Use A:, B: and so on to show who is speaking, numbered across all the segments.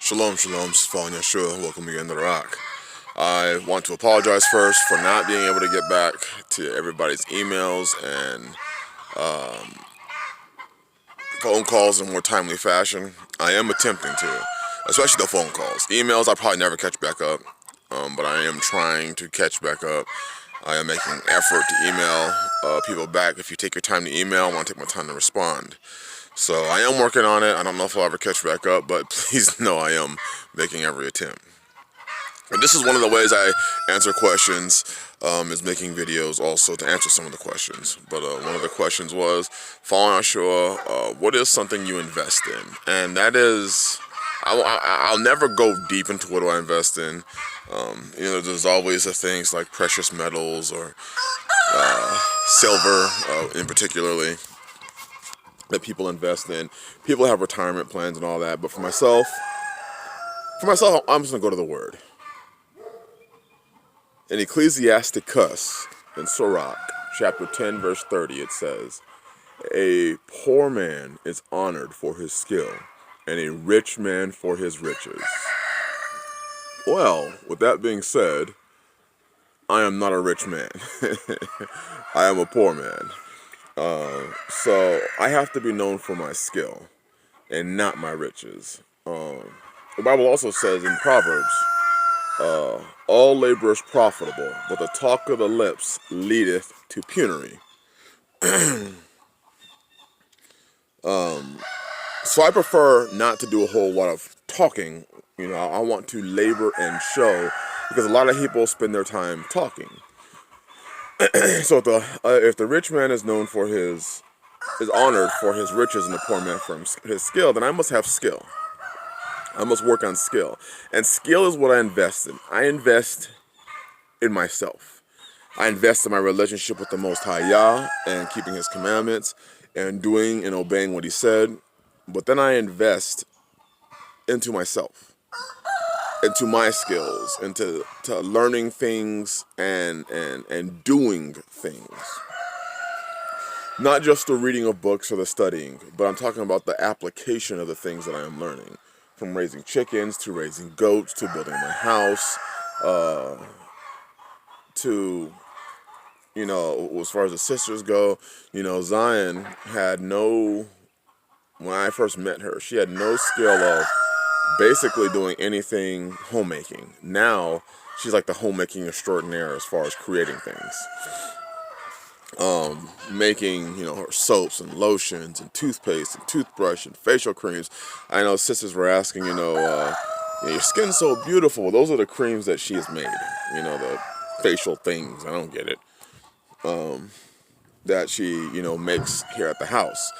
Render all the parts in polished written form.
A: Shalom, shalom, this is Yahshua. Welcome again to the Rock. I want to apologize first for not being able to get back to everybody's emails and phone calls in more timely fashion. I am attempting to, especially the phone calls. Emails, I'll probably never catch back up, but I am trying to catch back up. I am making an effort to email people back. If you take your time to email, I want to take my time to respond. So I am working on it. I don't know if I'll ever catch back up, but please know I am making every attempt. And this is one of the ways I answer questions, is making videos also to answer some of the questions. But one of the questions was, following Yahshua, what is something you invest in? And that is, I'll never go deep into what do I invest in. There's always the things like precious metals or silver, in particularly, that people invest in. People have retirement plans and all that, but for myself, I'm just gonna go to the Word. In Ecclesiasticus, in Sirach, chapter 10, verse 30, it says, "A poor man is honored for his skill, and a rich man for his riches." Well, with that being said, I am not a rich man. I am a poor man. So I have to be known for my skill and not my riches. The Bible also says in Proverbs, all labor is profitable, but the talk of the lips leadeth to penury. So I prefer not to do a whole lot of talking. I want to labor and show, because a lot of people spend their time talking. So if the rich man is known for is honored for his riches and the poor man for his skill, then I must have skill. I must work on skill. And skill is what I invest in. I invest in myself. I invest in my relationship with the Most High Yah and keeping His commandments and doing and obeying what He said. But then I invest into myself, into my skills, into learning things and doing things. Not just the reading of books or the studying, but I'm talking about the application of the things that I am learning. From raising chickens, to raising goats, to building my house, to, as far as the sisters go, Zion had when I first met her, she had no skill of basically doing anything homemaking. Now, she's like the homemaking extraordinaire as far as creating things. Making, her soaps and lotions and toothpaste and toothbrush and facial creams. I know sisters were asking, your skin's so beautiful. Those are the creams that she has made, the facial things. I don't get it. That she, makes here at the house.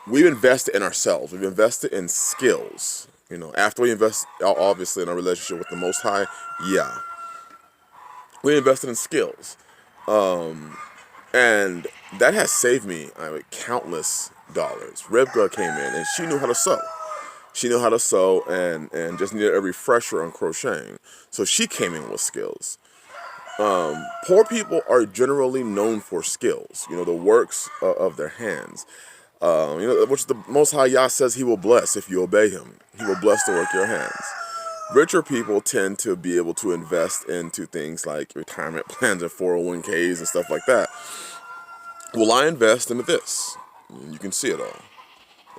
A: We've invested in ourselves. We've invested in skills. After we invest, obviously, in our relationship with the Most High, we invested in skills. And that has saved me countless dollars. Ribka came in and she knew how to sew. She knew how to sew and just needed a refresher on crocheting. So she came in with skills. Poor people are generally known for skills, the works of their hands. Which the Most High Yah says He will bless if you obey Him. He will bless the work of your hands. Richer people tend to be able to invest into things like retirement plans and 401ks and stuff like that. Well, I invest into this. You can see it all.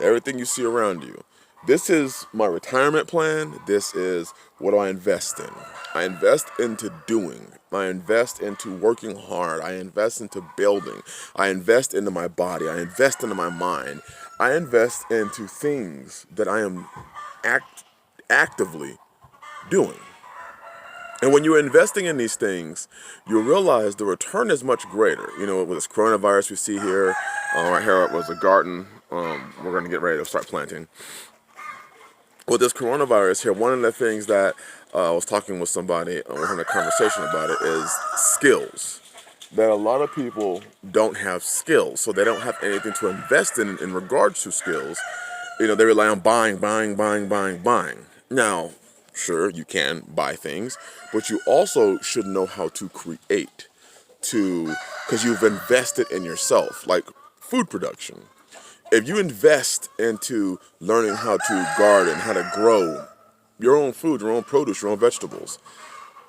A: Everything you see around you. This is my retirement plan. This is what I invest in. I invest into doing. I invest into working hard. I invest into building. I invest into my body. I invest into my mind. I invest into things that I am actively doing. And when you're investing in these things, you realize the return is much greater. With this coronavirus we see here, right here was a garden. We're going to get ready to start planting. With this coronavirus here, one of the things that I was talking with somebody, we're having a conversation about it, is skills. That a lot of people don't have skills, so they don't have anything to invest in regards to skills. They rely on buying. Now, sure, you can buy things, but you also should know how to create, because you've invested in yourself, like food production. If you invest into learning how to garden, how to grow, your own food, your own produce, your own vegetables.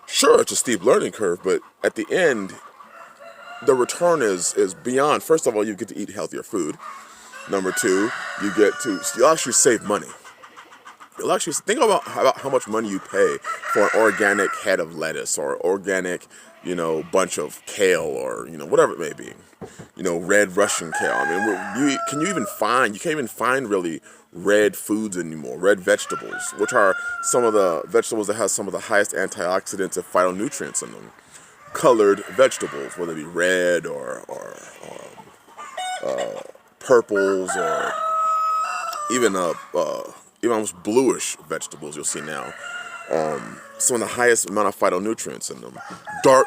A: Sure, it's a steep learning curve, but at the end, the return is beyond. First of all, you get to eat healthier food. Number two, you'll actually save money. You'll actually think about how much money you pay for an organic head of lettuce or organic, bunch of kale or, whatever it may be. Red Russian kale. I mean, you can't even find really red foods anymore, red vegetables, which are some of the vegetables that have some of the highest antioxidants and phytonutrients in them. Colored vegetables, whether it be red or purples or even almost bluish vegetables you'll see now. Some of the highest amount of phytonutrients in them. Dark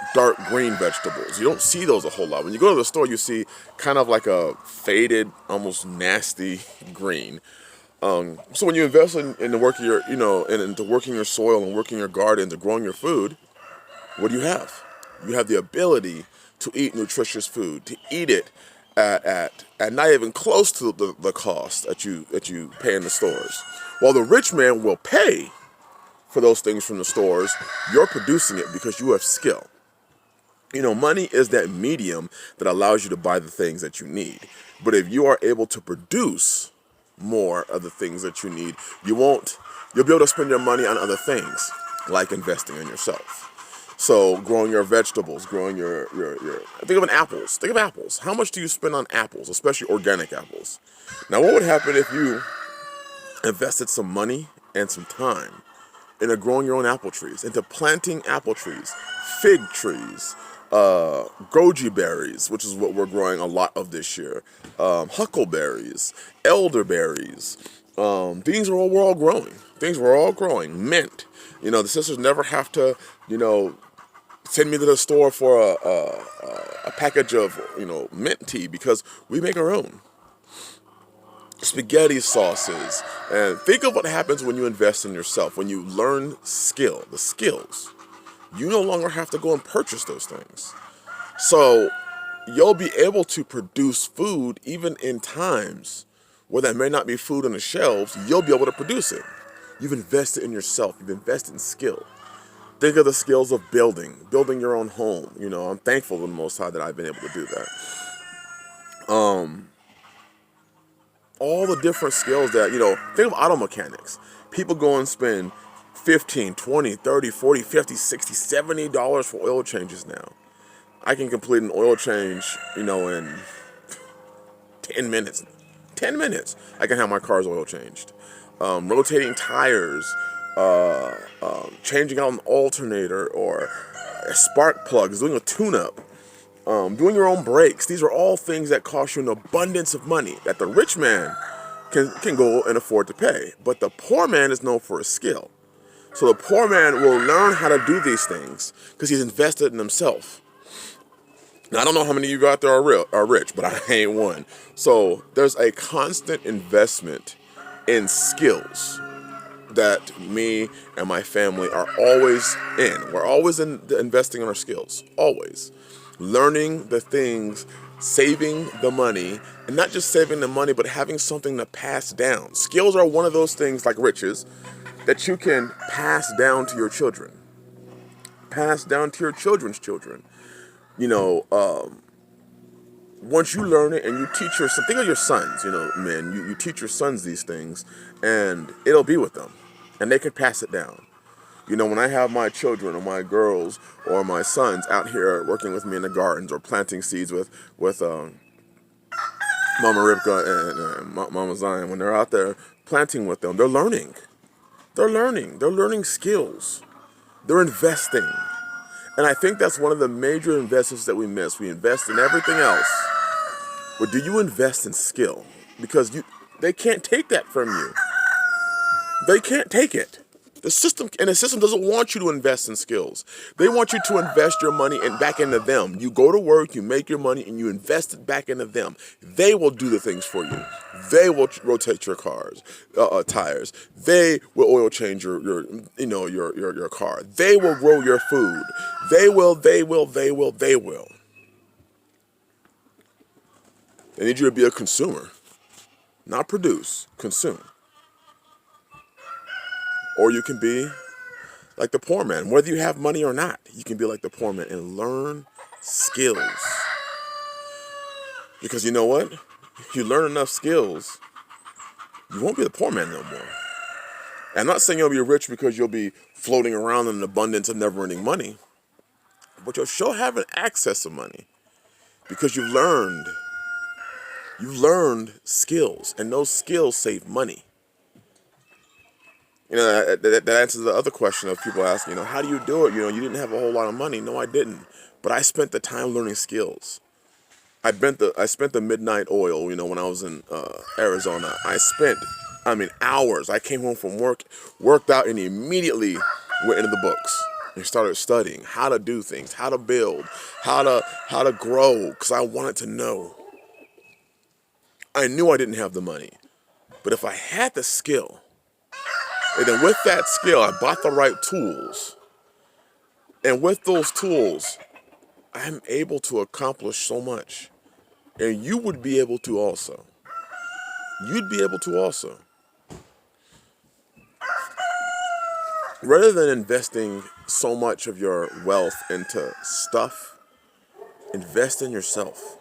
A: green vegetables. You don't see those a whole lot. When you go to the store, you see kind of like a faded, almost nasty green. So when you invest in the work of your, into working your soil and working your garden, to growing your food, what do you have? You have the ability to eat nutritious food, to eat it at not even close to the cost that you pay in the stores. While the rich man will pay for those things from the stores, you're producing it because you have skill. Money is that medium that allows you to buy the things that you need. But if you are able to produce more of the things that you need, you'll be able to spend your money on other things, like investing in yourself. So growing your vegetables, growing your think of apples. Think of apples. How much do you spend on apples, especially organic apples? Now, what would happen if you invested some money and some time into growing your own apple trees, into planting apple trees, fig trees, goji berries, which is what we're growing a lot of this year, huckleberries, elderberries. These are all we're all growing. Things we're all growing. Mint. The sisters never have to, send me to the store for a package of, mint tea because we make our own. Spaghetti sauces. And think of what happens when you invest in yourself, when you learn the skills. You no longer have to go and purchase those things. So you'll be able to produce food even in times where there may not be food on the shelves. You'll be able to produce it. You've invested in yourself. You've invested in skill. Think of the skills of building your own home. I'm thankful to the Most High that I've been able to do that. All the different skills that, think of auto mechanics. People go and spend $15, $20, $30, $40, $50, $60, $70 for oil changes now. I can complete an oil change, in 10 minutes. 10 minutes, I can have my car's oil changed. Rotating tires, changing out an alternator or spark plugs, doing a tune-up. Doing your own brakes. These are all things that cost you an abundance of money that the rich man can go and afford to pay. But the poor man is known for his skill. So the poor man will learn how to do these things because he's invested in himself. Now, I don't know how many of you out there are rich, but I ain't one. So there's a constant investment in skills that me and my family are always in. We're always investing in our skills. Always. Learning the things, saving the money, and not just saving the money, but having something to pass down. Skills are one of those things, like riches, that you can pass down to your children. Pass down to your children's children. Once you learn it and you teach think of your sons, men, you teach your sons these things, and it'll be with them, and they can pass it down. When I have my children or my girls or my sons out here working with me in the gardens or planting seeds with Mama Rivka and Mama Zion, when they're out there planting with them, they're learning. They're learning skills. They're investing. And I think that's one of the major investments that we miss. We invest in everything else. But do you invest in skill? Because they can't take that from you. They can't take it. The system doesn't want you to invest in skills. They want you to invest your money back into them. You go to work, you make your money, and you invest it back into them. They will do the things for you. They will rotate your tires. They will oil change your car. They will grow your food. They will. They need you to be a consumer, not produce, consume. Or you can be like the poor man. Whether you have money or not, you can be like the poor man and learn skills. Because you know what? If you learn enough skills, you won't be the poor man no more. And I'm not saying you'll be rich because you'll be floating around in an abundance of never-ending money, but you'll sure have an access to money because you've learned skills, and those skills save money. You know, that answers the other question of people asking, how do you do it? You didn't have a whole lot of money. No, I didn't. But I spent the time learning skills. I spent the midnight oil, when I was in Arizona. I spent hours. I came home from work, worked out, and immediately went into the books and started studying how to do things, how to build, how to grow, because I wanted to know. I knew I didn't have the money, but if I had the skill, and then with that skill, I bought the right tools, and with those tools, I'm able to accomplish so much, and you would be able to also. You'd be able to also. Rather than investing so much of your wealth into stuff, invest in yourself.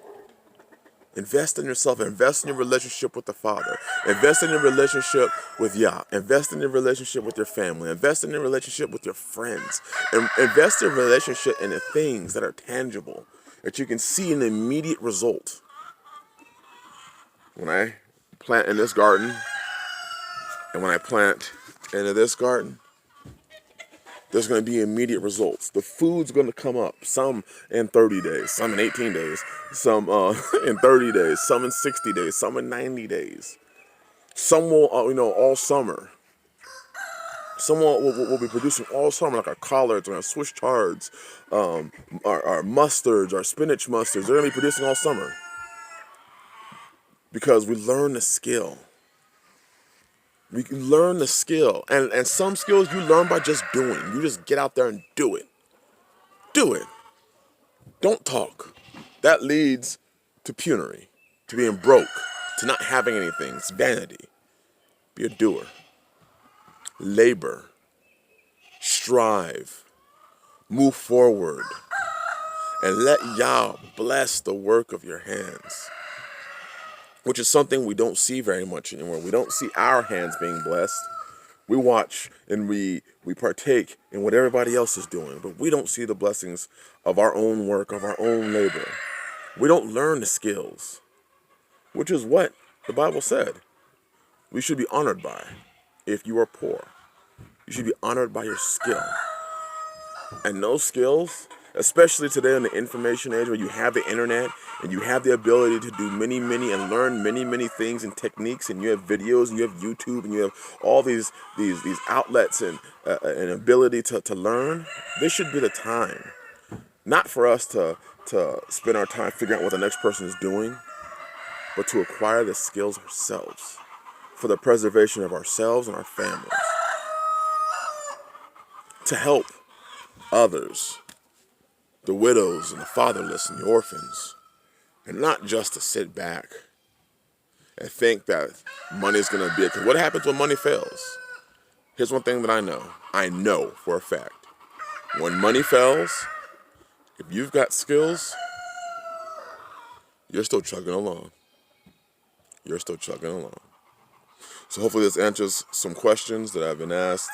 A: Invest in yourself. Invest in your relationship with the Father. Invest in your relationship with Yah. Invest in your relationship with your family. Invest in your relationship with your friends. And invest in your relationship in the things that are tangible, that you can see an immediate result. When I plant in this garden, and when I plant into this garden, there's going to be immediate results. The food's going to come up, some in 30 days, some in 18 days, some in 30 days, some in 60 days, some in 90 days. Some will, all summer. Some will be producing all summer, like our collards, our Swiss chards, our mustards, our spinach mustards. They're going to be producing all summer because we learn the skill. We learn the skill. And some skills you learn by just doing. You just get out there and do it. Do it. Don't talk. That leads to penury, to being broke, to not having anything. It's vanity. Be a doer. Labor. Strive. Move forward. And let Yah bless the work of your hands. Which is something we don't see very much anymore. We don't see our hands being blessed. We watch and we partake in what everybody else is doing, but we don't see the blessings of our own work, of our own labor. We don't learn the skills, which is what the Bible said we should be honored by. If you are poor, you should be honored by your skill. And those skills, especially today in the information age where you have the internet and you have the ability to do many and learn many things and techniques, and you have videos and you have YouTube and you have all these outlets and an ability to learn, this should be the time. Not for us to spend our time figuring out what the next person is doing, but to acquire the skills ourselves for the preservation of ourselves and our families. To help others, the widows and the fatherless and the orphans, and not just to sit back and think that money is going to be it. Because what happens when money fails? Here's one thing that I know. I know for a fact. When money fails, if you've got skills, you're still chugging along. You're still chugging along. So hopefully this answers some questions that I've been asked.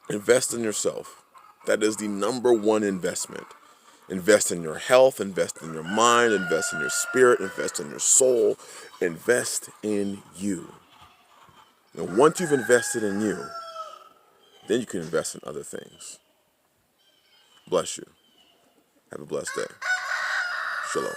A: Invest in yourself. That is the number one investment. Invest in your health, invest in your mind, invest in your spirit, invest in your soul, invest in you. And once you've invested in you, then you can invest in other things. Bless you. Have a blessed day. Shalom.